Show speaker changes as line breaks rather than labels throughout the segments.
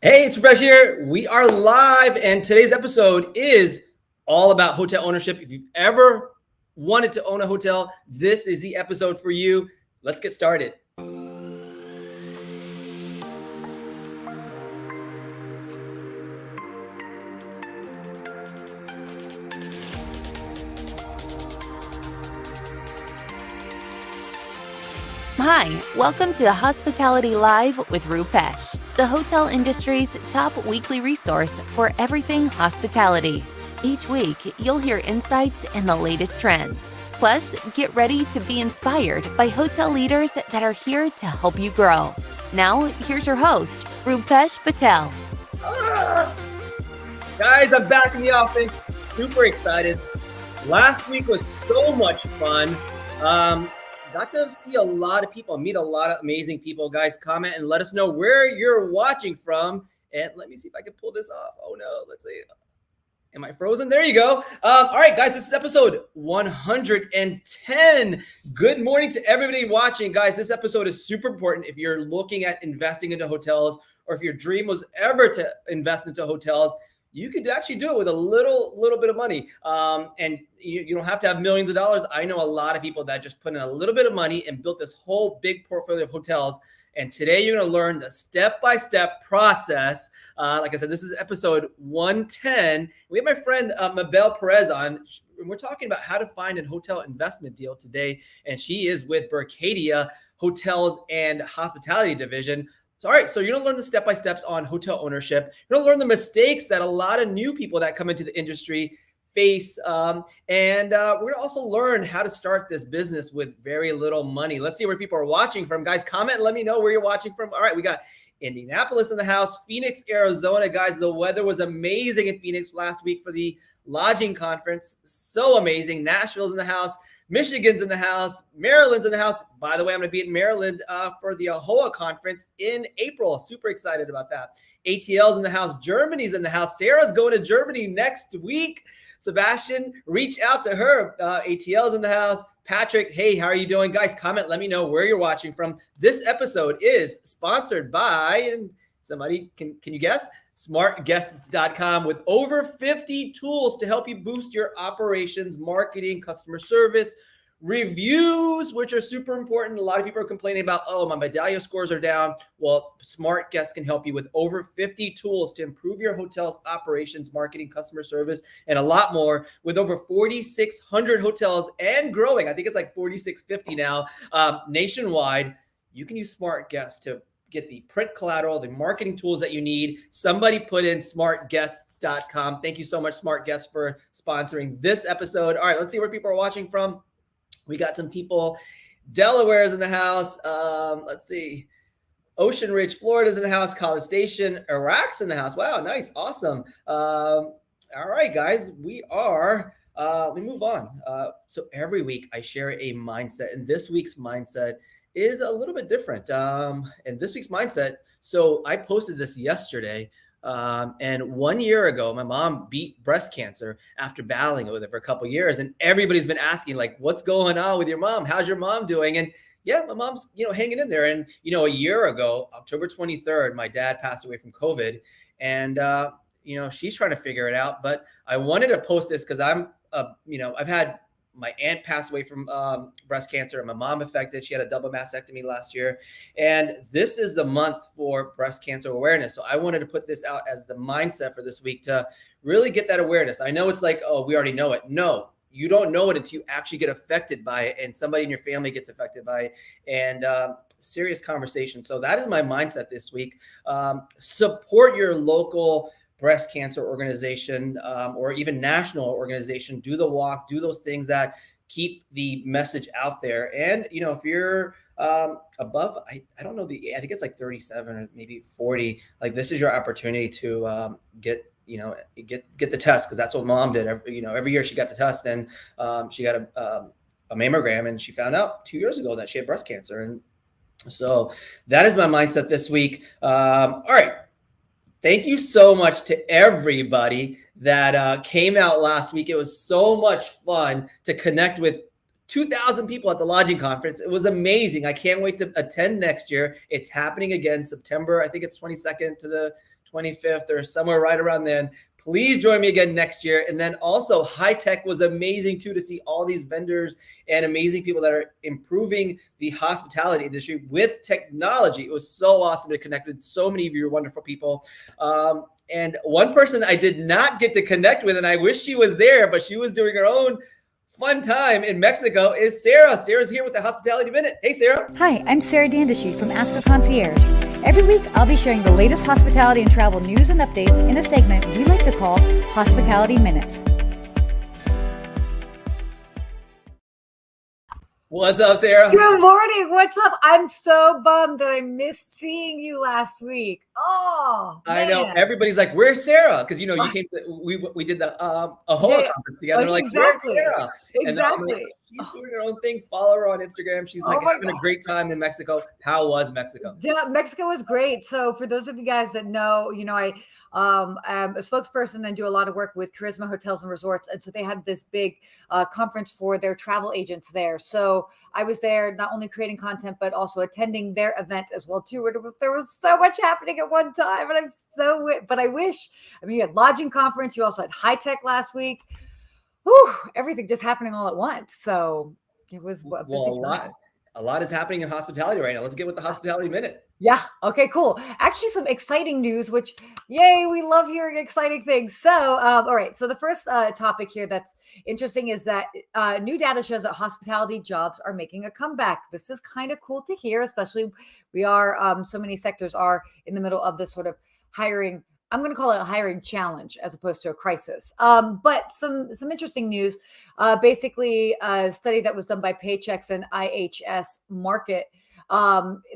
Hey, it's Rupesh here. We are live, and today's episode is all about hotel ownership. If you've ever wanted to own a hotel, this is the episode for you. Let's get started.
Hi, welcome to Hospitality Live with Rupesh, the hotel industry's top weekly resource for everything hospitality. Each week, you'll hear insights and the latest trends. Plus, get ready to be inspired by hotel leaders that are here to help you grow. Now, here's your host, Rupesh Patel.
Guys, I'm back in the office. Super excited. Last week was so much fun. Got to see a lot of people, meet a lot of amazing people. Guys, comment and let us know where you're watching from. And let me see if I can pull this off. Oh no, let's see. Am I frozen? There you go. All right, guys, this is episode 110. Good morning to everybody watching. Guys, this episode is super important if you're looking at investing into hotels, or if your dream was ever to invest into hotels. You could actually do it with a little bit of money. And you don't have to have millions of dollars. I know a lot of people that just put in a little bit of money and built this whole big portfolio of hotels. And today you're going to learn the step-by-step process. Like I said, this is episode 110. We have my friend Mabelle Perez on. And we're talking about how to find a hotel investment deal today. And she is with Berkadia Hotels and Hospitality Division. So, all right, so you're going to learn the step-by-steps on hotel ownership. You're going to learn the mistakes that a lot of new people that come into the industry face. And we're going to also learn how to start this business with very little money. Let's see where people are watching from. Guys, comment and let me know where you're watching from. All right, we got Indianapolis in the house, Phoenix, Arizona. Guys, the weather was amazing in Phoenix last week for the lodging conference. So amazing. Nashville's in the house. Michigan's in the house. Maryland's in the house. By the way, I'm going to be in Maryland for the AHOA conference in April. Super excited about that. ATL's in the house. Germany's in the house. Sarah's going to Germany next week. Sebastian, reach out to her. ATL's in the house. Patrick, hey, how are you doing? Guys, comment. Let me know where you're watching from. This episode is sponsored by, and somebody, can you guess? smartguests.com, with over 50 tools to help you boost your operations, marketing, customer service, reviews, which are super important. A lot of people are complaining about, oh, my Medallia scores are down. Well, Smart Guests can help you with over 50 tools to improve your hotel's operations, marketing, customer service, and a lot more. With over 4,600 hotels and growing, I think it's like 4,650 now, nationwide, you can use Smart Guests to get the print collateral, the marketing tools that you need. Somebody put in smartguests.com. Thank you so much, Smart Guests, for sponsoring this episode. All right, let's see where people are watching from. We got some people. Delaware's in the house. Let's see. Ocean Ridge, Florida's in the house. College Station, Iraq's in the house. Wow, nice. Awesome. All right, guys, we are, let me move on. So every week I share a mindset, and this week's mindset is a little bit different. And this week's mindset, so I posted this yesterday. And 1 year ago, my mom beat breast cancer after battling with it for a couple of years. And everybody's been asking, like, what's going on with your mom? How's your mom doing? And yeah, my mom's, hanging in there. And, a year ago, October 23rd, my dad passed away from COVID. And, she's trying to figure it out. But I wanted to post this because I've had my aunt passed away from breast cancer, and my mom affected. She had a double mastectomy last year. And this is the month for breast cancer awareness. So I wanted to put this out as the mindset for this week to really get that awareness. I know it's like, oh, we already know it. No, you don't know it until you actually get affected by it, and somebody in your family gets affected by it. And serious conversation. So that is my mindset this week. Support your local breast cancer organization, or even national organization. Do the walk, do those things that keep the message out there. And, if you're above, I don't know, I think it's like 37 or maybe 40, like this is your opportunity to get the test. Cause that's what mom did. Every year she got the test, and she got a mammogram, and she found out 2 years ago that she had breast cancer. And so that is my mindset this week. All right. Thank you so much to everybody that came out last week. It was so much fun to connect with 2,000 people at the lodging conference. It was amazing. I can't wait to attend next year. It's happening again, September, I think it's 22nd to the 25th or somewhere right around then. Please join me again next year. And then also High Tech was amazing too, to see all these vendors and amazing people that are improving the hospitality industry with technology. It was so awesome to connect with so many of you wonderful people. And one person I did not get to connect with, and I wish she was there, but she was doing her own fun time in Mexico, is Sarah. Sarah's here with the Hospitality Minute. Hey, Sarah.
Hi, I'm Sarah Dandashy from Ask a Concierge. Every week, I'll be sharing the latest hospitality and travel news and updates in a segment we like to call Hospitality Minute.
What's up, Sarah?
Good morning. What's up? I'm so bummed that I missed seeing you last week. Oh,
I know.
man.
Everybody's like, "Where's Sarah?" Because you came to, we did the AHOA conference together. Like,
exactly.
"Where's Sarah?"
Exactly.
And she's doing her own thing. Follow her on Instagram. She's like having a great time in Mexico. How was Mexico?
Yeah, Mexico was great. So for those of you guys that know, I'm a spokesperson and do a lot of work with Charisma Hotels and Resorts. And so they had this big conference for their travel agents there. So I was there not only creating content, but also attending their event as well, too. And there was so much happening at one time. And you had lodging conference. You also had High Tech last week. Whew, everything just happening all at once. So it was
a lot is happening in hospitality right now. Let's get with the Hospitality Minute.
Yeah. Okay, cool. Actually, some exciting news, which, yay, we love hearing exciting things. So, all right. So the first topic here that's interesting is that new data shows that hospitality jobs are making a comeback. This is kind of cool to hear, especially so many sectors are in the middle of this sort of hiring. I'm going to call it a hiring challenge as opposed to a crisis. But some interesting news. Basically, a study that was done by Paychex and IHS Market.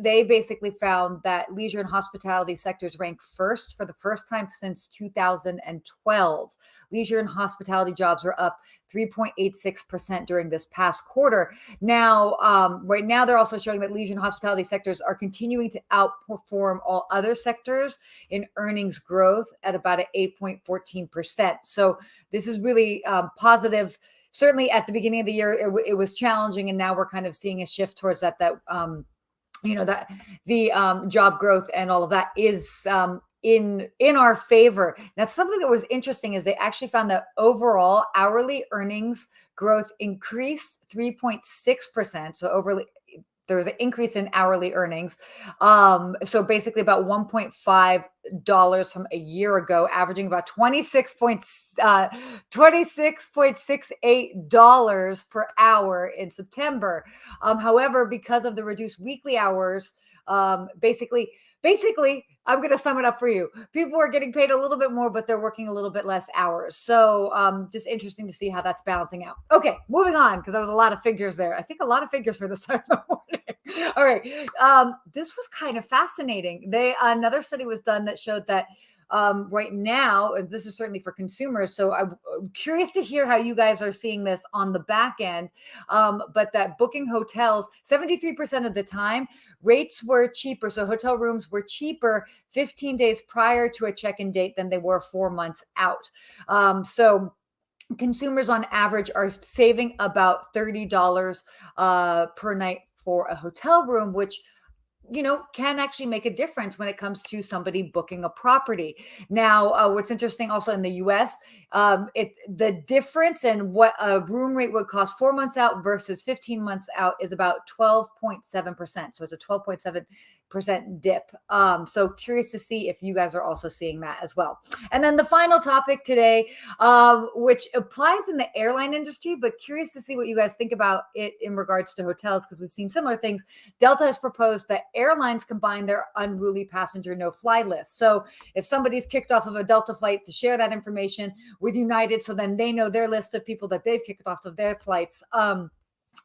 They basically found that leisure and hospitality sectors rank first for the first time since 2012. Leisure and hospitality jobs were up 3.86% during this past quarter. Now, right now, they're also showing that leisure and hospitality sectors are continuing to outperform all other sectors in earnings growth at about 8.14%. So this is really positive. Certainly at the beginning of the year, it was challenging, and now we're kind of seeing a shift towards that the job growth and all of that is in our favor. Now, something that was interesting is they actually found that overall hourly earnings growth increased 3.6%. So there was an increase in hourly earnings. So basically about $1.5 from a year ago, averaging about $26.68 per hour in September. However, because of the reduced weekly hours, basically, I'm going to sum it up for you. People are getting paid a little bit more, but they're working a little bit less hours. So just interesting to see how that's balancing out. Okay, moving on, because there was a lot of figures there. I think a lot of figures for this time of the morning. All right. This was kind of fascinating. Another study was done that showed that right now, and this is certainly for consumers, so I'm curious to hear how you guys are seeing this on the back end, but that booking hotels, 73% of the time, rates were cheaper. So hotel rooms were cheaper 15 days prior to a check-in date than they were 4 months out. So consumers on average are saving about $30 per night for a hotel room, which can actually make a difference when it comes to somebody booking a property. Now, what's interesting also in the US, the difference in what a room rate would cost 4 months out versus 15 months out is about 12.7%. So it's a 12.7% dip. So curious to see if you guys are also seeing that as well. And then the final topic today, which applies in the airline industry, but curious to see what you guys think about it in regards to hotels, because we've seen similar things. Delta has proposed that airlines combine their unruly passenger no-fly list. So if somebody's kicked off of a Delta flight, to share that information with United, so then they know their list of people that they've kicked off of their flights.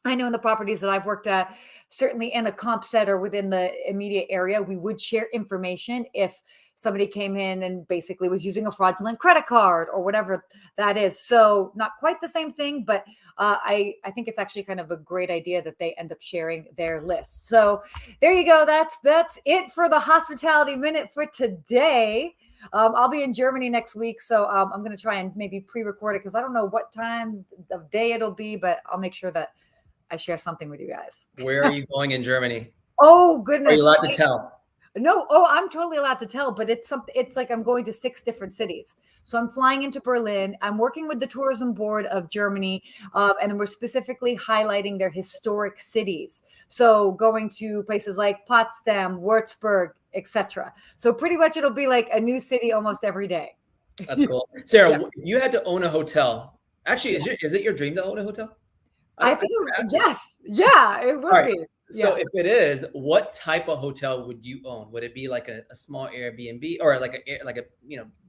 I know in the properties that I've worked at, certainly in a comp set or within the immediate area, we would share information if somebody came in and basically was using a fraudulent credit card or whatever that is. So not quite the same thing, but I think it's actually kind of a great idea that they end up sharing their list. So there you go. That's it for the Hospitality Minute for today. I'll be in Germany next week, so I'm going to try and maybe pre-record it because I don't know what time of day it'll be, but I'll make sure that I share something with you guys.
Where are you going in Germany?
Oh, goodness.
Are you allowed to tell?
No, oh, I'm totally allowed to tell, but it's something. It's like I'm going to 6 different cities. So I'm flying into Berlin. I'm working with the tourism board of Germany, and then we're specifically highlighting their historic cities. So going to places like Potsdam, Würzburg, etc. So pretty much it'll be like a new city almost every day.
That's cool. Sarah,
Yeah.
you had to own a hotel. Actually, is it your dream to own a hotel?
I think yes, yeah, it would
Right.
be.
So
Yeah.
if it is, what type of hotel would you own? Would it be like a small Airbnb or like a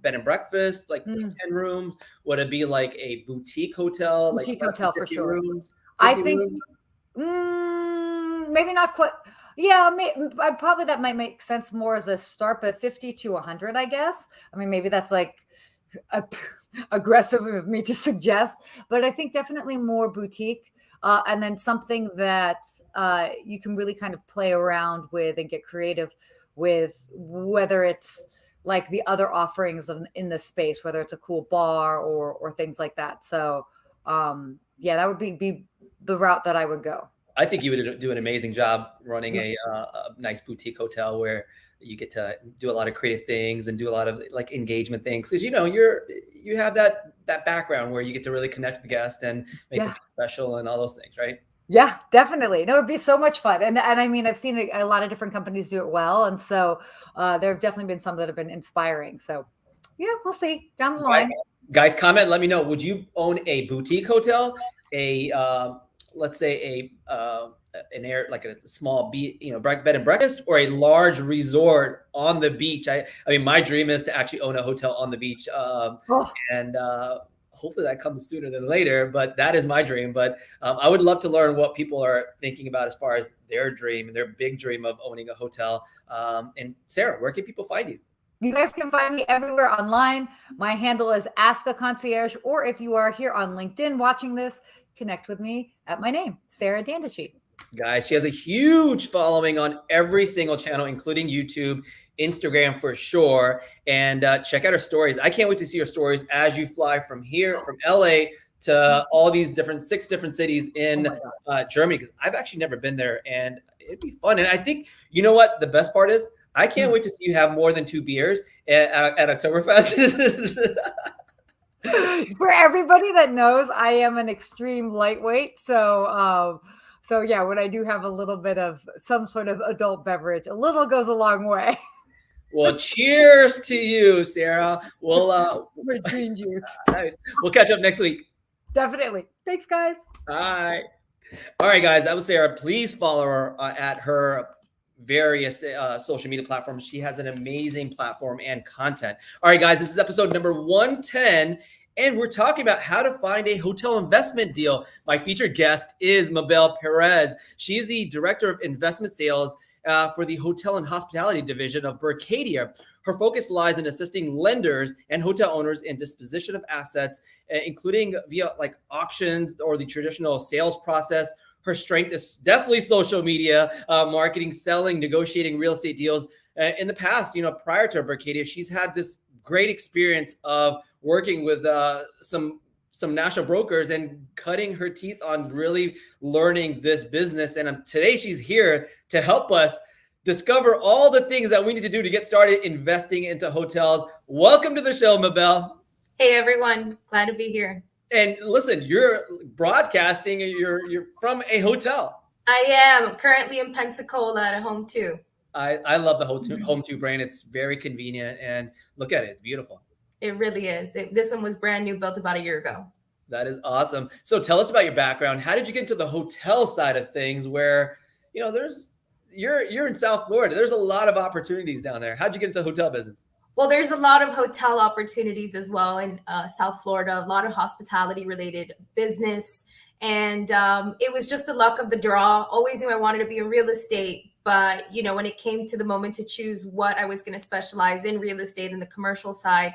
bed and breakfast, like
Mm.
10 rooms? Would it be like a boutique hotel, like
Boutique hotel for
50
sure.
rooms,
I
50
think
rooms?
maybe not quite. Yeah, probably that might make sense more as a start, but 50 to 100, I guess. I mean, maybe that's like a, aggressive of me to suggest, but I think definitely more boutique. And then something that you can really kind of play around with and get creative with, whether it's like the other offerings in this space, whether it's a cool bar or things like that. So yeah, that would be the route that I would go.
I think you would do an amazing job running a nice boutique hotel where you get to do a lot of creative things and do a lot of like engagement things, because you have that background where you get to really connect with the guest and make them feel special and all those things, right?
Yeah, definitely. No, it'd be so much fun. And I mean, I've seen a lot of different companies do it well. And so there have definitely been some that have been inspiring. So yeah, we'll see down the line.
Guys, comment, let me know. Would you own a boutique hotel, let's say like a small bed and breakfast, or a large resort on the beach? I mean, my dream is to actually own a hotel on the beach. And hopefully that comes sooner than later, but that is my dream. But I would love to learn what people are thinking about as far as their dream and their big dream of owning a hotel. And Sarah, where can people find you?
You guys can find me everywhere online. My handle is Ask a Concierge, or if you are here on LinkedIn watching this, connect with me at my name, Sarah Dandashy.
Guys, she has a huge following on every single channel, including YouTube, Instagram for sure. And check out her stories. I can't wait to see your stories as you fly from LA to all these 6 different cities in Germany, because I've actually never been there, and it'd be fun. And I think, you know what the best part is? I can't wait to see you have more than 2 beers at Oktoberfest.
For everybody that knows, I am an extreme lightweight. So yeah, when I do have a little bit of some sort of adult beverage, a little goes a long way.
Well, cheers to you, Sarah. We'll
green juice.
Nice. We'll catch up next week.
Definitely. Thanks, guys.
Bye. All right, guys, that was Sarah. Please follow her at her various social media platforms. She has an amazing platform and content. All right, guys, this is episode number 110. And we're talking about how to find a hotel investment deal. My featured guest is Mabelle Perez. She is the Director of Investment Sales for the Hotel and Hospitality Division of Berkadia. Her focus lies in assisting lenders and hotel owners in disposition of assets, including via like auctions or the traditional sales process. Her strength is definitely social media, marketing, selling, negotiating real estate deals. In the past, prior to Berkadia, she's had this great experience of working with some national brokers and cutting her teeth on really learning this business. And today she's here to help us discover all the things that we need to do to get started investing into hotels. Welcome to the show, Mabelle.
Hey, everyone. Glad to be here.
And listen, you're broadcasting, you're from a hotel.
I am currently in Pensacola at a Home 2.
I love the Home 2 brand. It's very convenient, and look at it. It's beautiful.
It really is. This one was brand new, built about a year ago.
That is awesome. So tell us about your background. How did you get into the hotel side of things where, you're in South Florida. There's a lot of opportunities down there. How'd you get into the hotel business?
Well, there's a lot of hotel opportunities as well in South Florida, a lot of hospitality related business. And it was just the luck of the draw. Always knew I wanted to be in real estate. But, when it came to the moment to choose what I was going to specialize in real estate and the commercial side,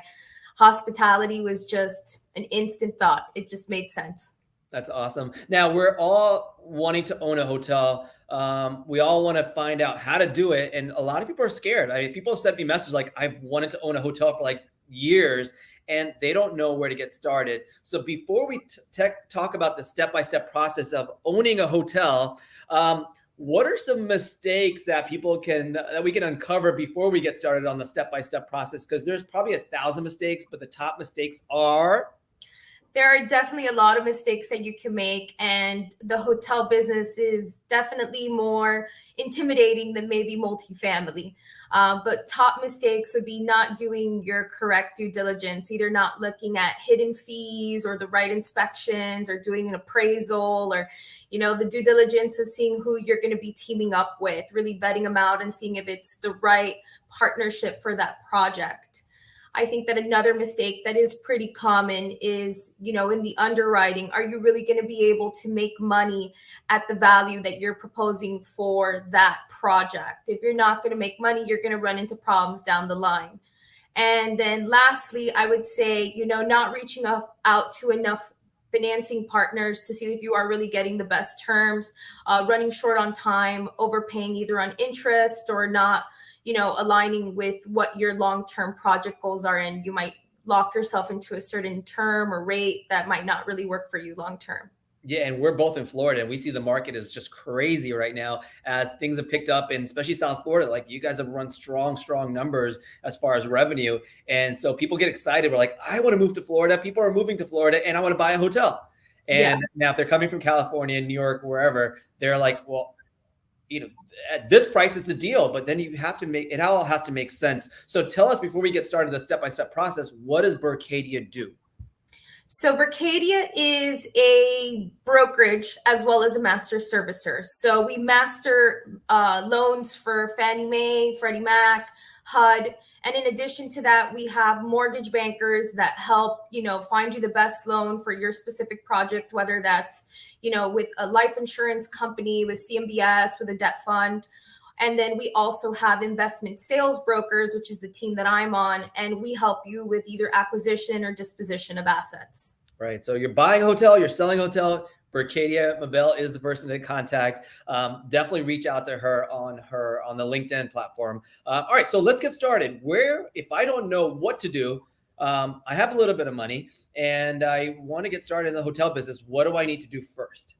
hospitality was just an instant thought. It just made sense.
That's awesome. Now, we're all wanting to own a hotel. We all want to find out how to do it. And a lot of people are scared. People have sent me messages like, I've wanted to own a hotel for like years, and they don't know where to get started. So before we talk about the step-by-step process of owning a hotel, what are some mistakes that we can uncover before we get started on the step-by-step process? Because there's probably 1,000 mistakes, but the top mistakes are.
There are definitely a lot of mistakes that you can make, and the hotel business is definitely more intimidating than maybe multifamily. But top mistakes would be not doing your correct due diligence, either not looking at hidden fees or the right inspections, or doing an appraisal, or the due diligence of seeing who you're going to be teaming up with, really vetting them out and seeing if it's the right partnership for that project. I think that another mistake that is pretty common is, in the underwriting, are you really going to be able to make money at the value that you're proposing for that project? If you're not going to make money, you're going to run into problems down the line. And then lastly, I would say, not reaching out to enough financing partners to see if you are really getting the best terms, running short on time, overpaying either on interest, or not aligning with what your long-term project goals are. And you might lock yourself into a certain term or rate that might not really work for you long-term.
Yeah, and we're both in Florida, and we see the market is just crazy right now as things have picked up, and especially South Florida. Like, you guys have run strong numbers as far as revenue. And so people get excited. We're like, I want to move to Florida. People are moving to Florida, and I want to buy a hotel. And now if they're coming from California, New York, wherever, they're like, well, at this price, it's a deal, but then you have to it all has to make sense. So tell us, before we get started, the step-by-step process, what does Berkadia do?
So Berkadia is a brokerage as well as a master servicer. So we master loans for Fannie Mae, Freddie Mac, HUD. And in addition to that, we have mortgage bankers that help, find you the best loan for your specific project, whether that's, with a life insurance company, with CMBS, with a debt fund. And then we also have investment sales brokers, which is the team that I'm on, and we help you with either acquisition or disposition of assets.
Right. So you're buying a hotel, you're selling a hotel. Berkadia Mabelle is the person to contact. Definitely reach out to her on the LinkedIn platform. All right, so let's get started. If I don't know what to do, I have a little bit of money and I want to get started in the hotel business, what do I need to do first?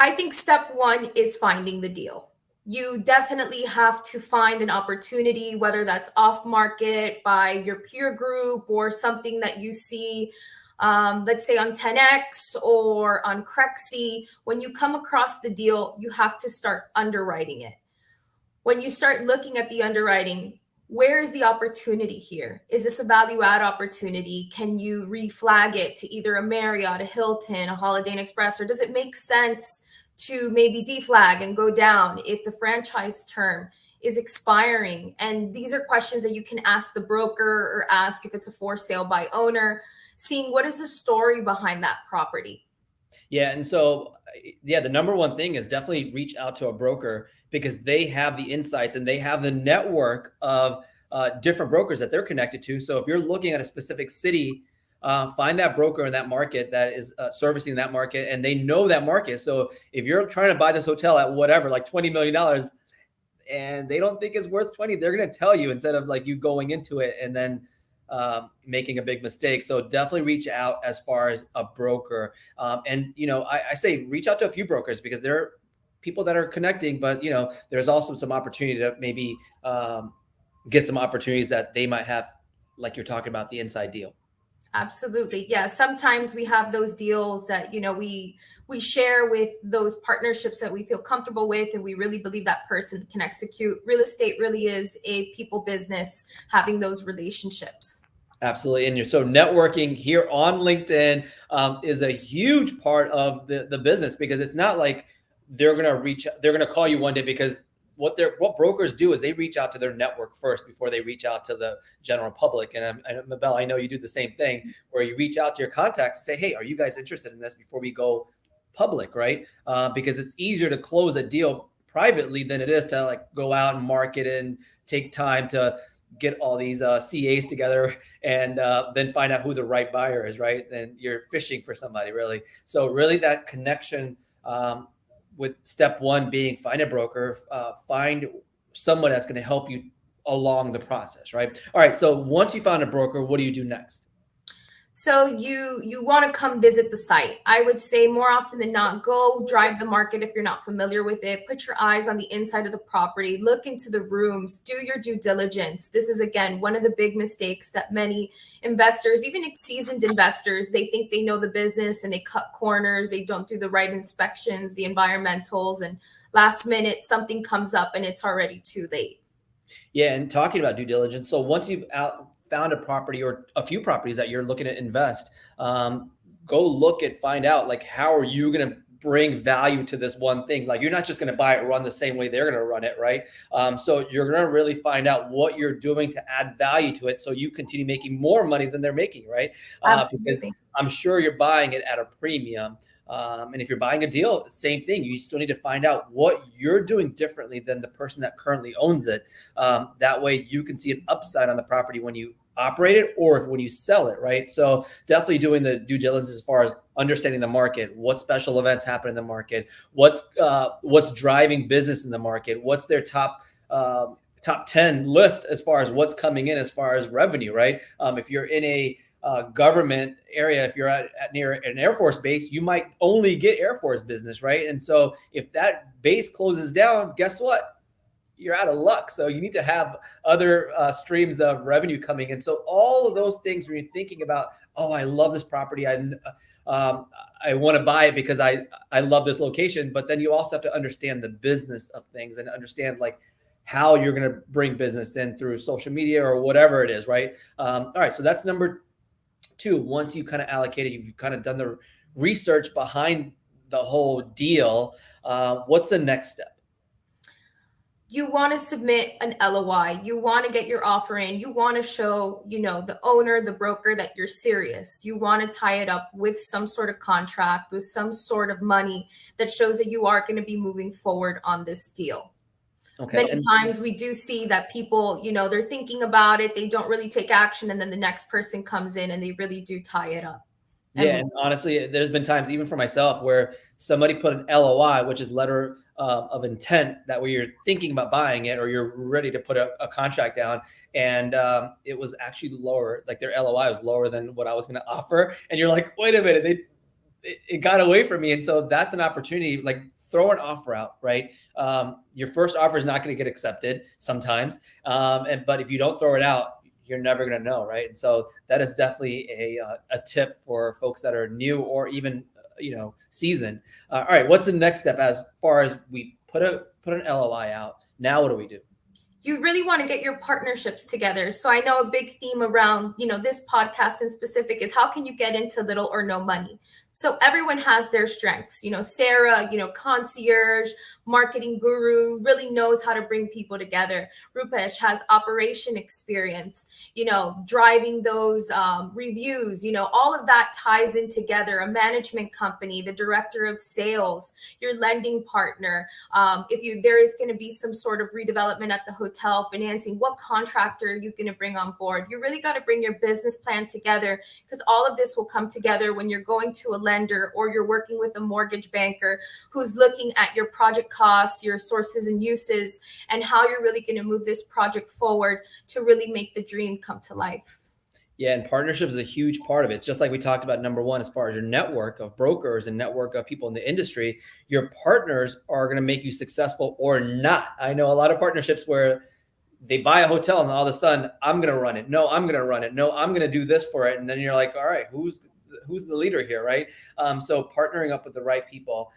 I think step one is finding the deal. You definitely have to find an opportunity, whether that's off market by your peer group or something that you see, let's say on 10X or on Crexy. When you come across the deal, you have to start underwriting it. When you start looking at the underwriting, where is the opportunity here? Is this a value add opportunity? Can you reflag it to either a Marriott, a Hilton, a Holiday Inn Express, or does it make sense to maybe deflag and go down if the franchise term is expiring? And these are questions that you can ask the broker or ask if it's a for sale by owner, seeing what is the story behind that property.
Yeah. And so, the number one thing is definitely reach out to a broker, because they have the insights and they have the network of different brokers that they're connected to. So if you're looking at a specific city, find that broker in that market that is servicing that market, and they know that market. So if you're trying to buy this hotel at whatever, like $20 million, and they don't think it's worth 20, they're going to tell you, instead of like you going into it and then making a big mistake. So definitely reach out as far as a broker. And, I say reach out to a few brokers, because there are people that are connecting, but, there's also some opportunity to maybe get some opportunities that they might have, like you're talking about, the inside deal.
Absolutely. Yeah. Sometimes we have those deals that, we share with those partnerships that we feel comfortable with, and we really believe that person can execute. Real estate really is a people business, having those relationships.
Absolutely. And so networking here on LinkedIn is a huge part of the business, because it's not like they're going to call you one day, because what brokers do is they reach out to their network first before they reach out to the general public. And Mabelle, I know you do the same thing, where you reach out to your contacts and say, hey, are you guys interested in this before we go public, right? Because it's easier to close a deal privately than it is to like go out and market and take time to get all these CAs together and then find out who the right buyer is, right? Then you're fishing for somebody, really. So really that connection, with step one being find a broker, find someone that's going to help you along the process, right? All right. So once you found a broker, what do you do next?
So you want to come visit the site. I would say more often than not, go drive the market if you're not familiar with it. Put your eyes on the inside of the property, look into the rooms, do your due diligence. This is, again, one of the big mistakes that many investors, even seasoned investors, they think they know the business and they cut corners. They don't do the right inspections, the environmentals, and last minute something comes up and it's already too late.
Yeah, and talking about due diligence. So once you've found a property or a few properties that you're looking to invest, go look at, find out, like, how are you going to bring value to this one thing? Like, you're not just going to buy it, run the same way they're going to run it, right? So you're going to really find out what you're doing to add value to it, so you continue making more money than they're making, right?
Absolutely.
Because I'm sure you're buying it at a premium. And if you're buying a deal, same thing. You still need to find out what you're doing differently than the person that currently owns it. That way you can see an upside on the property when you operate it or when you sell it, right? So definitely doing the due diligence as far as understanding the market, what special events happen in the market, what's driving business in the market, what's their top 10 list as far as what's coming in as far as revenue, right? If you're in a government area, if you're at near an Air Force base, you might only get Air Force business, right? And so if that base closes down, guess what? You're out of luck. So you need to have other streams of revenue coming in. So all of those things, when you're thinking about, oh, I love this property, I want to buy it because I love this location, but then you also have to understand the business of things and understand, like, how you're going to bring business in through social media or whatever it is, right? All right, so that's number 2. Once you kind of allocate it, you've kind of done the research behind the whole deal. What's the next step?
You want to submit an LOI. You want to get your offer in. You want to show, the owner, the broker, that you're serious. You want to tie it up with some sort of contract, with some sort of money that shows that you are going to be moving forward on this deal. Okay. Many times we do see that people, they're thinking about it, they don't really take action, and then the next person comes in and they really do tie it up.
Yeah, and honestly, there's been times, even for myself, where somebody put an LOI, which is letter of intent, that where you're thinking about buying it or you're ready to put a contract down, and it was actually lower. Like, their LOI was lower than what I was going to offer, and you're like, wait a minute, it got away from me. And so that's an opportunity. Like, throw an offer out, right? Your first offer is not going to get accepted sometimes, but if you don't throw it out, you're never going to know, right? And so that is definitely a tip for folks that are new or even seasoned. All right, what's the next step as far as we put an LOI out? Now what do we do?
You really want to get your partnerships together. So I know a big theme around, this podcast in specific is, how can you get into little or no money? So everyone has their strengths. Sarah, concierge, marketing guru, really knows how to bring people together. Rupesh has operation experience, driving those reviews, all of that ties in together. A management company, the director of sales, your lending partner. If there is going to be some sort of redevelopment at the hotel, financing, what contractor are you going to bring on board? You really got to bring your business plan together, because all of this will come together when you're going to a lender or you're working with a mortgage banker who's looking at your project costs, your sources and uses, and how you're really going to move this project forward to really make the dream come to life.
Yeah, and partnerships is a huge part of it. It's just like we talked about, number 1, as far as your network of brokers and network of people in the industry, your partners are going to make you successful or not. I know a lot of partnerships where they buy a hotel and all of a sudden, I'm going to run it. No, I'm going to run it. No, I'm going to do this for it. And then you're like, all right, who's the leader here, right? So partnering up with the right people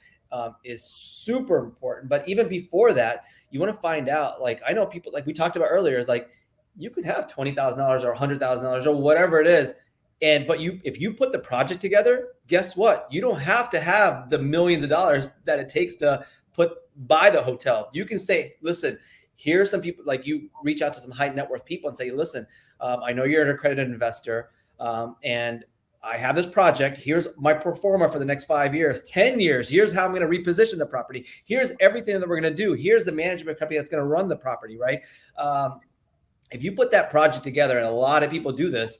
is super important. But even before that, you want to find out, like, I know people, like we talked about earlier, is like, you could have $20,000 or $100,000 or whatever it is. But if you put the project together, guess what? You don't have to have the millions of dollars that it takes to buy the hotel. You can say, listen, here's some people, like, you reach out to some high net worth people and say, listen, I know you're an accredited investor, and I have this project. Here's my pro forma for the next 5 years, 10 years. Here's how I'm going to reposition the property. Here's everything that we're going to do. Here's the management company that's going to run the property, right? If you put that project together, and a lot of people do this,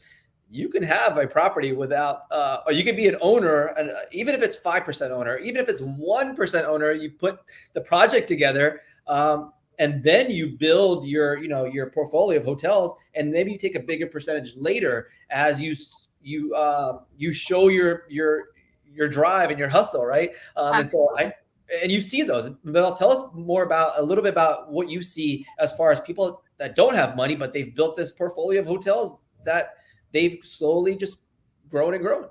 you can have a property without, or you can be an owner, and even if it's 5% owner, even if it's 1% owner, you put the project together, and then you build your portfolio of hotels, and maybe you take a bigger percentage later as you you show your drive and your hustle, right? And you see those. Mabelle, tell us a little bit about what you see as far as people that don't have money, but they've built this portfolio of hotels that they've slowly just grown and grown.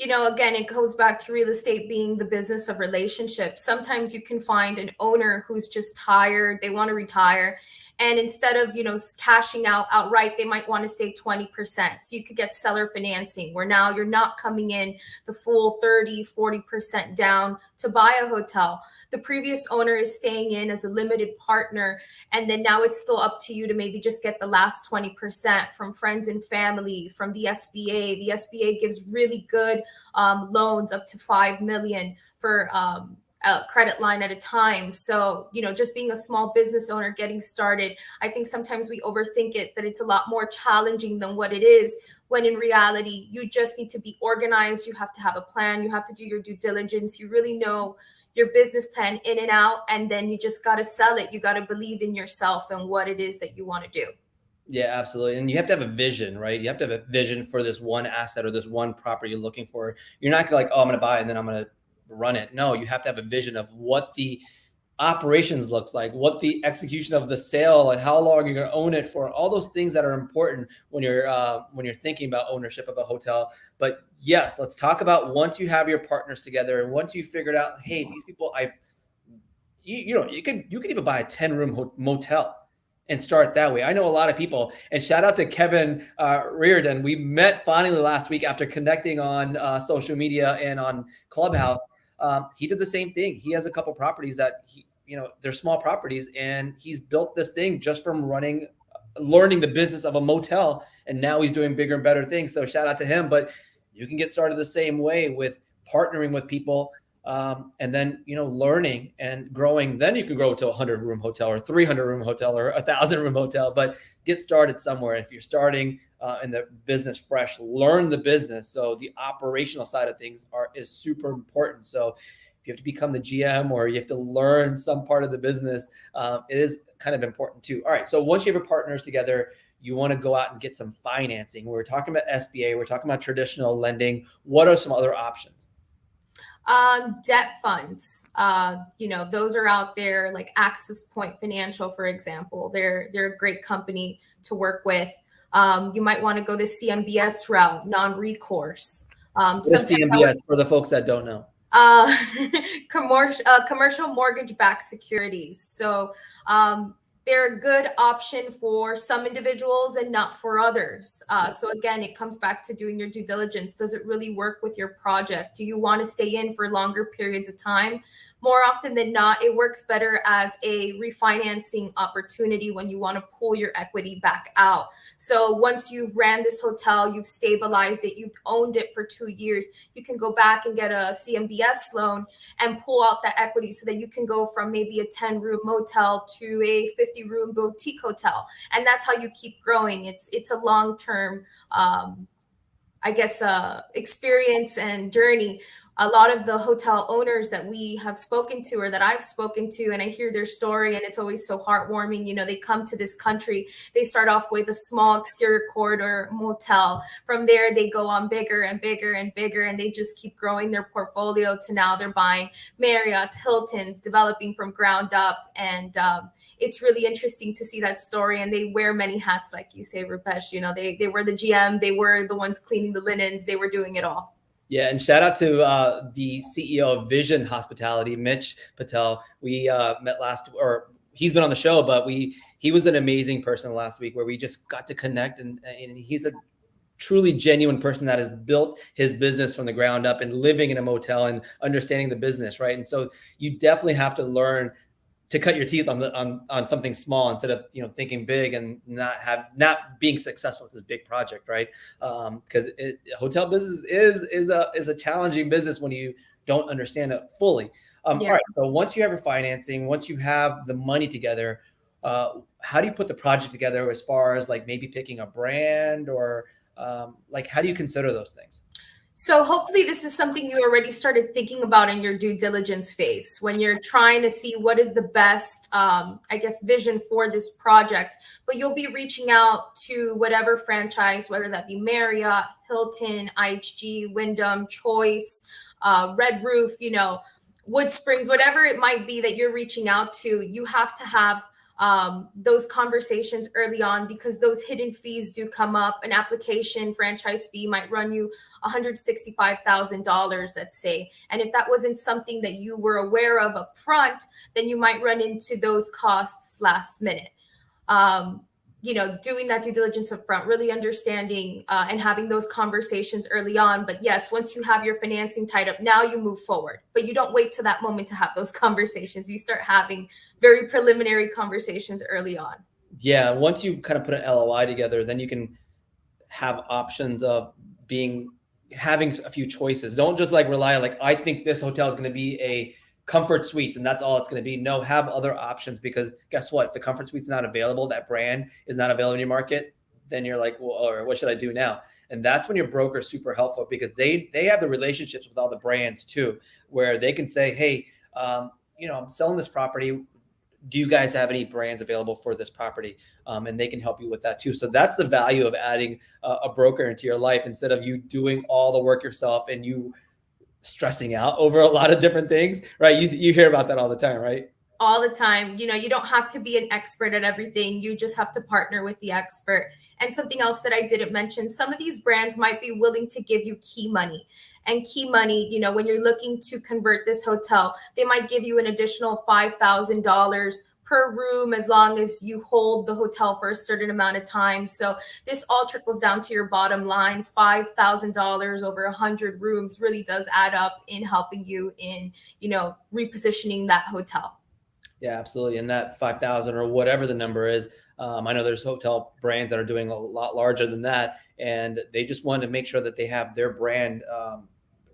Again, it goes back to real estate being the business of relationships. Sometimes you can find an owner who's just tired, they want to retire. And instead of, cashing out outright, they might want to stay 20%. So you could get seller financing where now you're not coming in the full 30, 40% down to buy a hotel. The previous owner is staying in as a limited partner. And then now it's still up to you to maybe just get the last 20% from friends and family, from the SBA. The SBA gives really good loans up to $5 million for a credit line at a time. So, just being a small business owner getting started, I think sometimes we overthink it, that it's a lot more challenging than what it is, when in reality, you just need to be organized. You have to have a plan. You have to do your due diligence. You really know your business plan in and out, and then you just got to sell it. You got to believe in yourself and what it is that you want to do.
Yeah, absolutely. And you have to have a vision, right? You have to have a vision for this one asset or this one property you're looking for. You're not like, oh, I'm going to buy it and then I'm going to run it. No, you have to have a vision of what the operations looks like, what the execution of the sale, and how long you're going to own it for. All those things that are important when you're thinking about ownership of a hotel. But yes, let's talk about once you have your partners together and once you figured out, hey, these people, you could even buy a 10-room motel and start that way. I know a lot of people, and shout out to Kevin Reardon. We met finally last week after connecting on social media and on Clubhouse. He did the same thing. He has a couple properties that they're small properties, and he's built this thing just from learning the business of a motel, and now he's doing bigger and better things. So shout out to him. But you can get started the same way with partnering with people, and then learning and growing. Then you can grow to a 100-room hotel or 300-room hotel or 1,000-room hotel. But get started somewhere. If you're starting in the business fresh, learn the business. So the operational side of things is super important. So if you have to become the GM or you have to learn some part of the business, it is kind of important too. All right. So once you have your partners together, you want to go out and get some financing. We're talking about SBA. We're talking about traditional lending. What are some other options?
Debt funds, those are out there, like Access Point Financial, for example. They're a great company to work with. You might want to go the CMBS route, non-recourse.
CMBS, for the folks that don't know?
Commercial mortgage-backed securities. So they're a good option for some individuals and not for others. So again, it comes back to doing your due diligence. Does it really work with your project? Do you want to stay in for longer periods of time? More often than not, it works better as a refinancing opportunity when you want to pull your equity back out. So once you've ran this hotel, you've stabilized it, you've owned it for 2 years, you can go back and get a CMBS loan and pull out that equity so that you can go from maybe a 10-room motel to a 50-room boutique hotel. And that's how you keep growing. It's a long-term, experience and journey. A lot of the hotel owners that we have spoken to, or that I've spoken to, and I hear their story, and it's always so heartwarming. They come to this country, they start off with a small exterior corridor motel. From there, they go on bigger and bigger and bigger, and they just keep growing their portfolio to now they're buying Marriott's, Hilton's, developing from ground up. And it's really interesting to see that story. And they wear many hats, like you say, Rupesh. They were the GM, they were the ones cleaning the linens, they were doing it all.
Yeah, and shout out to the CEO of Vision Hospitality, Mitch Patel. We met he's been on the show, but he was an amazing person last week where we just got to connect, and he's a truly genuine person that has built his business from the ground up and living in a motel and understanding the business, right? And so you definitely have to learn to cut your teeth on something small instead of thinking big and not being successful with this big project, right? Because hotel business is a challenging business when you don't understand it fully. All right. So once you have your financing, once you have the money together, how do you put the project together as far as like maybe picking a brand or how do you consider those things?
So hopefully this is something you already started thinking about in your due diligence phase when you're trying to see what is the best, I guess, vision for this project. But you'll be reaching out to whatever franchise, whether that be Marriott, Hilton, IHG, Wyndham, Choice, Red Roof, Wood Springs, whatever it might be that you're reaching out to. You have to have those conversations early on, because those hidden fees do come up. An application franchise fee might run you $165,000, let's say. And if that wasn't something that you were aware of up front, then you might run into those costs last minute. Doing that due diligence up front, really understanding and having those conversations early on. But yes, once you have your financing tied up, now you move forward. But you don't wait to that moment to have those conversations. You start having very preliminary conversations early on.
Yeah, once you kind of put an LOI together, then you can have options of having a few choices. Don't just like rely on I think this hotel is going to be a comfort suites and that's all it's going to be. No, have other options, because guess what? If the comfort suite's not available, that brand is not available in your market, then you're like, well, or what should I do now? And that's when your broker is super helpful, because they have the relationships with all the brands too, where they can say, hey, I'm selling this property. Do you guys have any brands available for this property? And they can help you with that too. So that's the value of adding a broker into your life, instead of you doing all the work yourself and you stressing out over a lot of different things, right? You hear about that all the time, right?
All the time. You don't have to be an expert at everything. You just have to partner with the expert. And something else that I didn't mention, some of these brands might be willing to give you key money. And key money, when you're looking to convert this hotel, they might give you an additional $5,000 per room as long as you hold the hotel for a certain amount of time. So this all trickles down to your bottom line. $5,000 over 100 rooms really does add up in helping you in, repositioning that hotel.
Yeah, absolutely. And that 5,000 or whatever the number is, I know there's hotel brands that are doing a lot larger than that, and they just want to make sure that they have their brand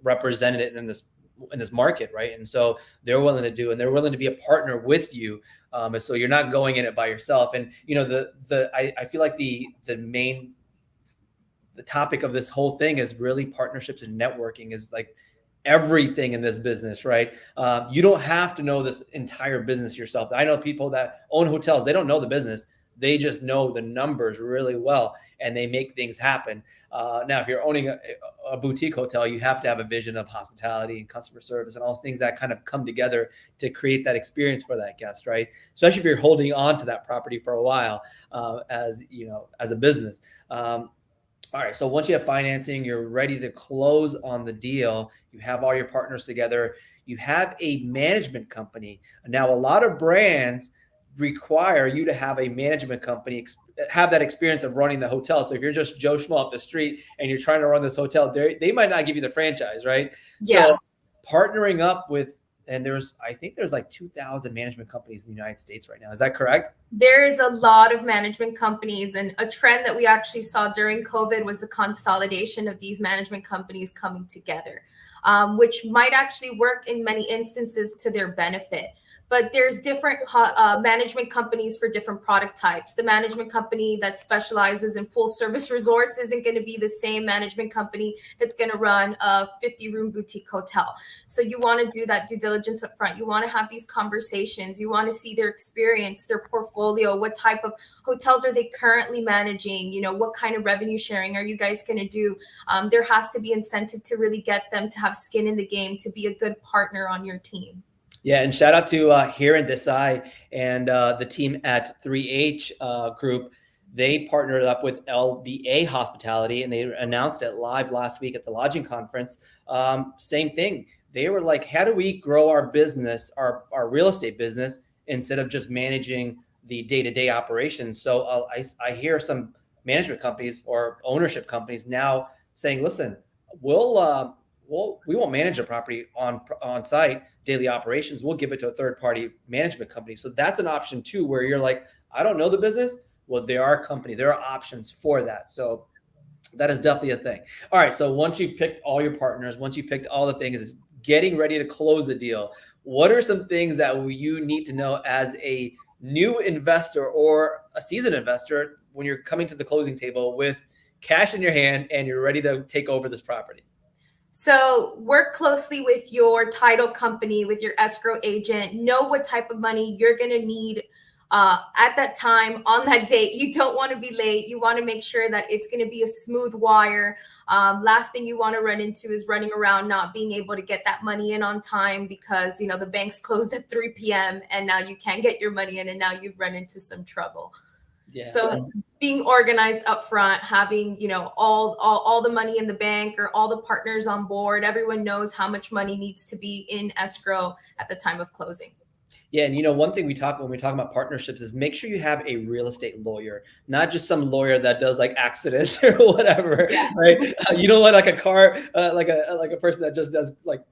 represented in this market, right? And so they're willing to be a partner with you, and so you're not going in it by yourself. And I feel like the topic of this whole thing is really partnerships and networking is like everything in this business, right? You don't have to know this entire business yourself. I know people that own hotels, they don't know the business. They just know the numbers really well, and they make things happen. Now, if you're owning a boutique hotel, you have to have a vision of hospitality and customer service and all those things that kind of come together to create that experience for that guest, right? Especially if you're holding on to that property for a while, as a business. All right. So once you have financing, you're ready to close on the deal. You have all your partners together. You have a management company. Now, a lot of brands require you to have a management company, have that experience of running the hotel. So if you're just Joe Schmo off the street and you're trying to run this hotel, they might not give you the franchise, right?
Yeah.
So partnering up with, and I think there's like 2,000 management companies in the United States right now. Is that correct?
There is a lot of management companies, and a trend that we actually saw during COVID was the consolidation of these management companies coming together, which might actually work in many instances to their benefit. But there's different management companies for different product types. The management company that specializes in full service resorts isn't going to be the same management company that's going to run a 50-room boutique hotel. So you want to do that due diligence up front. You want to have these conversations. You want to see their experience, their portfolio, what type of hotels are they currently managing? What kind of revenue sharing are you guys going to do? There has to be incentive to really get them to have skin in the game, to be a good partner on your team.
Yeah, and shout out to here in Desai and the team at 3H Group. They partnered up with LBA Hospitality, and they announced it live last week at the lodging conference. Same thing. They were like, how do we grow our business, our real estate business, instead of just managing the day-to-day operations? So I hear some management companies or ownership companies now saying, listen, we won't manage a property on site daily operations. We'll give it to a third party management company. So that's an option too, where you're like, I don't know the business. Well, there are options for that. So that is definitely a thing. All right. So once you've picked all your partners, once you've picked all the things, it's getting ready to close the deal. What are some things that you need to know as a new investor or a seasoned investor when you're coming to the closing table with cash in your hand and you're ready to take over this property?
So work closely with your title company, with your escrow agent. Know what type of money you're going to need at that time on that date. You don't want to be late. You want to make sure that it's going to be a smooth wire. Last thing you want to run into is running around not being able to get that money in on time because, the bank's closed at 3 p.m. and now you can't get your money in and now you've run into some trouble.
Yeah.
So being organized up front, having, all the money in the bank or all the partners on board, everyone knows how much money needs to be in escrow at the time of closing.
Yeah. And one thing when we talk about partnerships is make sure you have a real estate lawyer, not just some lawyer that does like accidents or whatever, right? You don't want like a car, like a person that just does like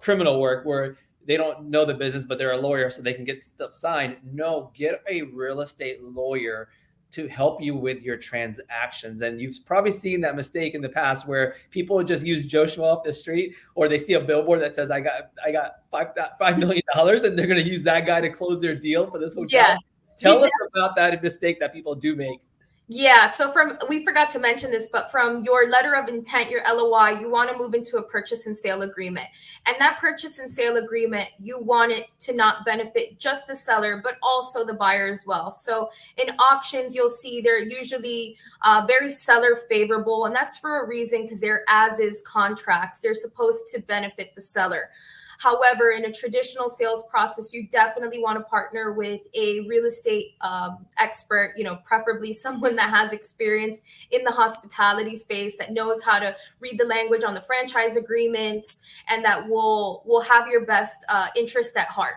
criminal work where they don't know the business, but they're a lawyer so they can get stuff signed. No, get a real estate lawyer to help you with your transactions. And you've probably seen that mistake in the past where people just use Joe Schmo off the street, or they see a billboard that says, I got $5 million, and they're going to use that guy to close their deal for this hotel.
Yeah.
Tell us about that mistake that people do make.
Yeah. So we forgot to mention this, but from your letter of intent, your LOI, you want to move into a purchase and sale agreement. And that purchase and sale agreement, you want it to not benefit just the seller, but also the buyer as well. So in auctions, you'll see they're usually very seller favorable. And that's for a reason, because they're as-is contracts. They're supposed to benefit the seller. However, in a traditional sales process, you definitely want to partner with a real estate expert, preferably someone that has experience in the hospitality space, that knows how to read the language on the franchise agreements, and that will have your best interest at heart.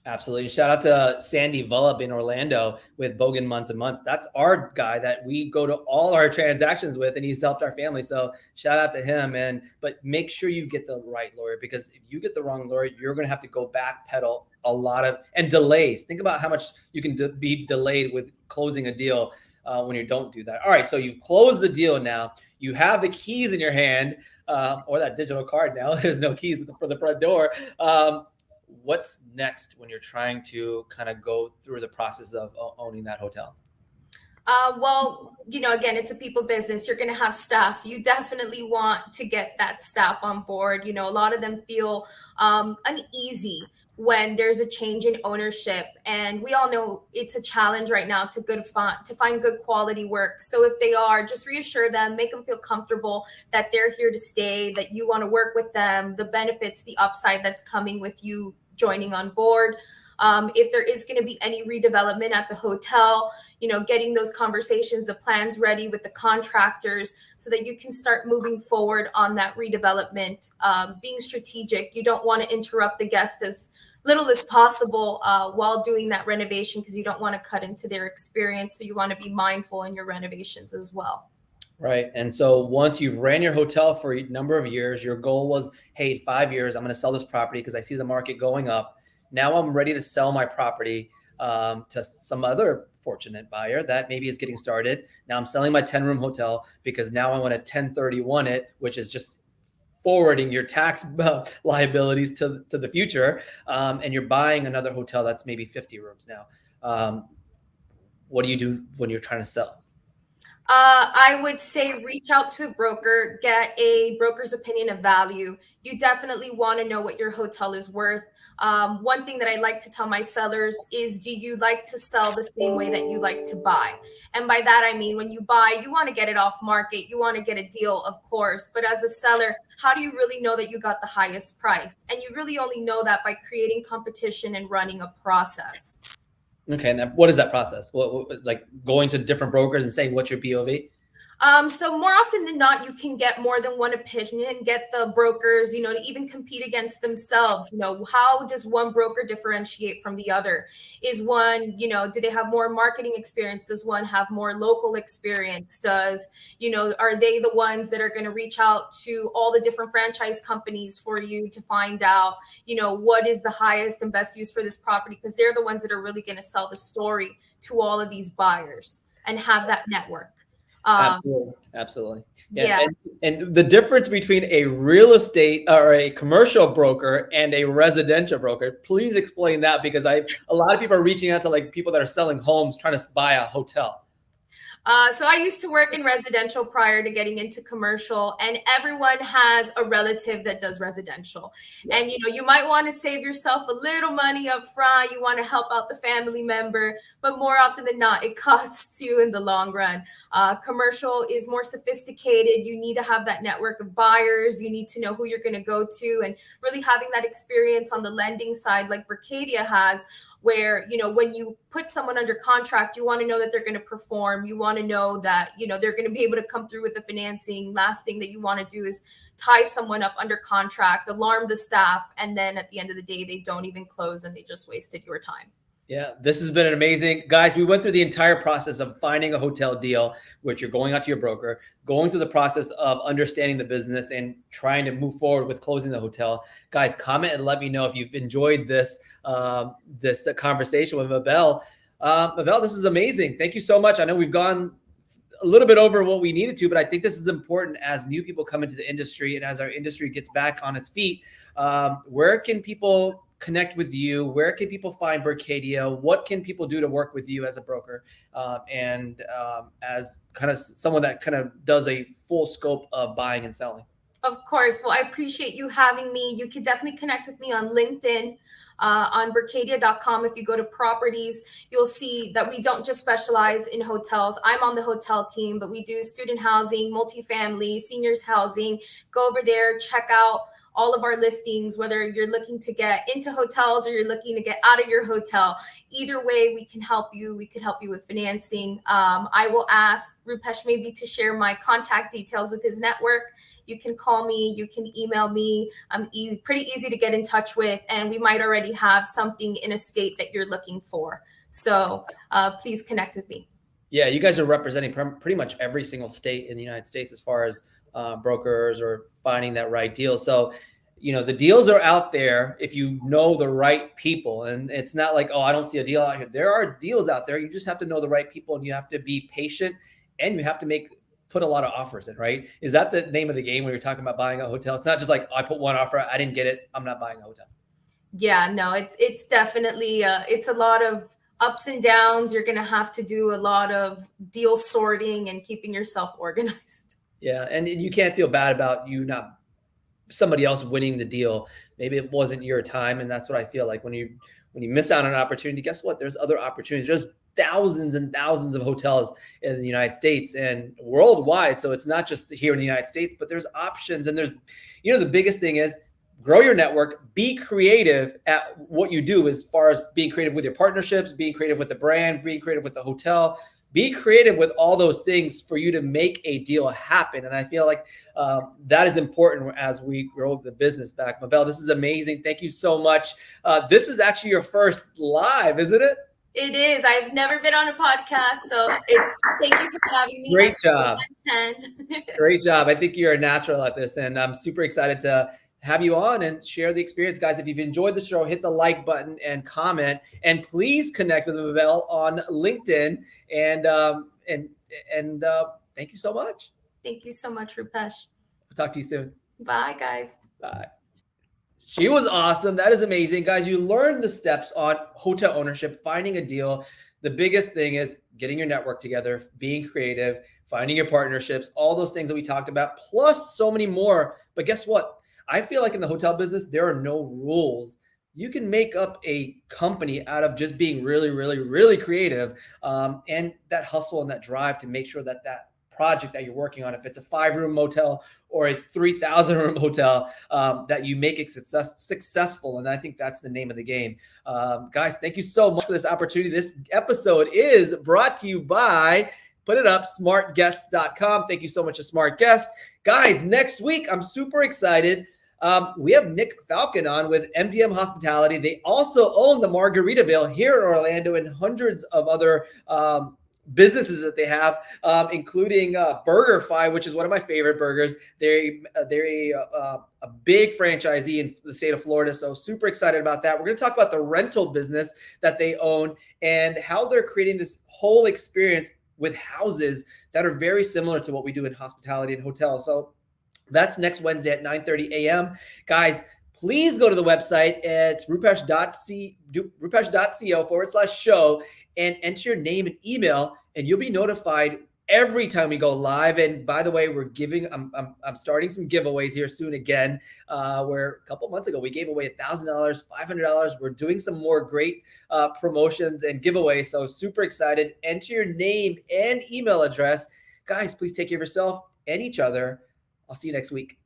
Absolutely. Shout out to Sandy Vullop in Orlando with Bogan Months and Months. That's our guy that we go to all our transactions with, and he's helped our family. So shout out to him. But make sure you get the right lawyer, because if you get the wrong lawyer, you're going to have to go backpedal a lot and delays. Think about how much you can be delayed with closing a deal when you don't do that. All right. So you've closed the deal now. You have the keys in your hand or that digital card now. There's no keys for the front door. What's next when you're trying to kind of go through the process of owning that hotel?
Well, again, it's a people business. You're going to have staff. You definitely want to get that staff on board. A lot of them feel uneasy when there's a change in ownership. And we all know it's a challenge right now to find good quality work. So if they are, just reassure them, make them feel comfortable that they're here to stay, that you want to work with them, the benefits, the upside that's coming with you joining on board. If there is going to be any redevelopment at the hotel, getting those conversations, the plans ready with the contractors so that you can start moving forward on that redevelopment, being strategic. You don't want to interrupt the guest as little as possible while doing that renovation, because you don't want to cut into their experience. So you want to be mindful in your renovations as well.
Right. And so once you've ran your hotel for a number of years, your goal was, hey, in 5 years, I'm going to sell this property because I see the market going up. Now I'm ready to sell my property to some other fortunate buyer that maybe is getting started. Now I'm selling my 10-room hotel because now I want to 1031 it, which is just forwarding your tax liabilities to the future. And you're buying another hotel that's maybe 50 rooms now. What do you do when you're trying to sell?
I would say reach out to a broker, get a broker's opinion of value. You definitely want to know what your hotel is worth. One thing that I like to tell my sellers is, do you like to sell the same way that you like to buy? And by that, I mean, when you buy, you want to get it off market. You want to get a deal, of course. But as a seller, how do you really know that you got the highest price? And you really only know that by creating competition and running a process.
Okay. And then what is that process? What, like going to different brokers and saying, what's your POV?
So more often than not, you can get more than one opinion, get the brokers, to even compete against themselves. How does one broker differentiate from the other? Is one, do they have more marketing experience? Does one have more local experience? Are they the ones that are going to reach out to all the different franchise companies for you to find out, what is the highest and best use for this property? Because they're the ones that are really going to sell the story to all of these buyers and have that network.
Absolutely.
Yeah.
And the difference between a real estate or a commercial broker and a residential broker, please explain that, because a lot of people are reaching out to like people that are selling homes trying to buy a hotel.
So I used to work in residential prior to getting into commercial, and everyone has a relative that does residential. And you might want to save yourself a little money up front. You want to help out the family member, but more often than not, it costs you in the long run. Commercial is more sophisticated. You need to have that network of buyers. You need to know who you're going to go to, and really having that experience on the lending side, like Berkadia has, where, when you put someone under contract, you want to know that they're going to perform. You want to know that, they're going to be able to come through with the financing. Last thing that you want to do is tie someone up under contract, alarm the staff, and then at the end of the day, they don't even close and they just wasted your time.
Yeah, this has been amazing. Guys, we went through the entire process of finding a hotel deal, which you're going out to your broker, going through the process of understanding the business and trying to move forward with closing the hotel. Guys, comment and let me know if you've enjoyed this conversation with Mabelle. Mabelle, this is amazing. Thank you so much. I know we've gone a little bit over what we needed to, but I think this is important as new people come into the industry and as our industry gets back on its feet. Where can people connect with you? Where can people find Berkadia? What can people do to work with you as a broker and as kind of someone that kind of does a full scope of buying and selling?
Of course. Well, I appreciate you having me. You can definitely connect with me on LinkedIn. On Berkadia.com. If you go to properties, you'll see that we don't just specialize in hotels. I'm on the hotel team, but we do student housing, multifamily, seniors housing. Go over there, check out all of our listings, whether you're looking to get into hotels or you're looking to get out of your hotel. Either way, we can help you. We can help you with financing. I will ask Rupesh maybe to share my contact details with his network. You can call me, you can email me. I'm pretty easy to get in touch with, and we might already have something in a state that you're looking for. So please connect with me.
Yeah, you guys are representing pretty much every single state in the United States as far as brokers or finding that right deal. So, the deals are out there if you know the right people. And it's not like, oh, I don't see a deal out here. There are deals out there. You just have to know the right people, and you have to be patient, and you have to put a lot of offers in, right? Is that the name of the game when you're talking about buying a hotel? It's not just like, I put one offer, I didn't get it, I'm not buying a hotel.
Yeah, no, it's definitely, it's a lot of ups and downs. You're going to have to do a lot of deal sorting and keeping yourself organized.
Yeah, and you can't feel bad about somebody else winning the deal. Maybe it wasn't your time, and that's what I feel like when you miss out on an opportunity. Guess what? There's other opportunities. There's thousands and thousands of hotels in the United States and worldwide. So it's not just here in the United States, but there's options. And there's, the biggest thing is grow your network, be creative at what you do as far as being creative with your partnerships, being creative with the brand, being creative with the hotel, be creative with all those things for you to make a deal happen. And I feel like that is important as we grow the business back. Mabelle, this is amazing. Thank you so much. This is actually your first live, isn't it?
It is. I've never been on a podcast, so thank you for having me.
Great job. Great job. I think you're a natural at this, and I'm super excited to have you on and share the experience. Guys, if you've enjoyed the show, hit the like button and comment, and please connect with Mabelle on LinkedIn. And thank you so much.
Thank you so much, Rupesh.
I'll talk to you soon.
Bye, guys.
Bye. She was awesome. That is amazing. Guys, you learned the steps on hotel ownership, finding a deal. The biggest thing is getting your network together, being creative, finding your partnerships, all those things that we talked about, plus so many more. But guess what? I feel like in the hotel business, there are no rules. You can make up a company out of just being really, really, really creative and that hustle and that drive to make sure that project that you're working on, if it's a 5-room motel or a 3,000-room hotel, that you make it successful. And I think that's the name of the game. Guys, thank you so much for this opportunity. This episode is brought to you by, put it up, smartguests.com. Thank you so much to Smart Guest. Guys, next week, I'm super excited. We have Nick Falcon on with MDM Hospitality. They also own the Margaritaville here in Orlando and hundreds of other businesses that they have, including BurgerFi, which is one of my favorite burgers. They're a big franchisee in the state of Florida, so super excited about that. We're going to talk about the rental business that they own and how they're creating this whole experience with houses that are very similar to what we do in hospitality and hotels. So that's next Wednesday at 9:30 a.m. Guys, please go to the website. It's rupesh.co/show and enter your name and email, and you'll be notified every time we go live. And by the way, we're giving, I'm starting some giveaways here soon again, where a couple months ago, we gave away $1,000, $500. We're doing some more great promotions and giveaways. So super excited. Enter your name and email address. Guys, please take care of yourself and each other. I'll see you next week.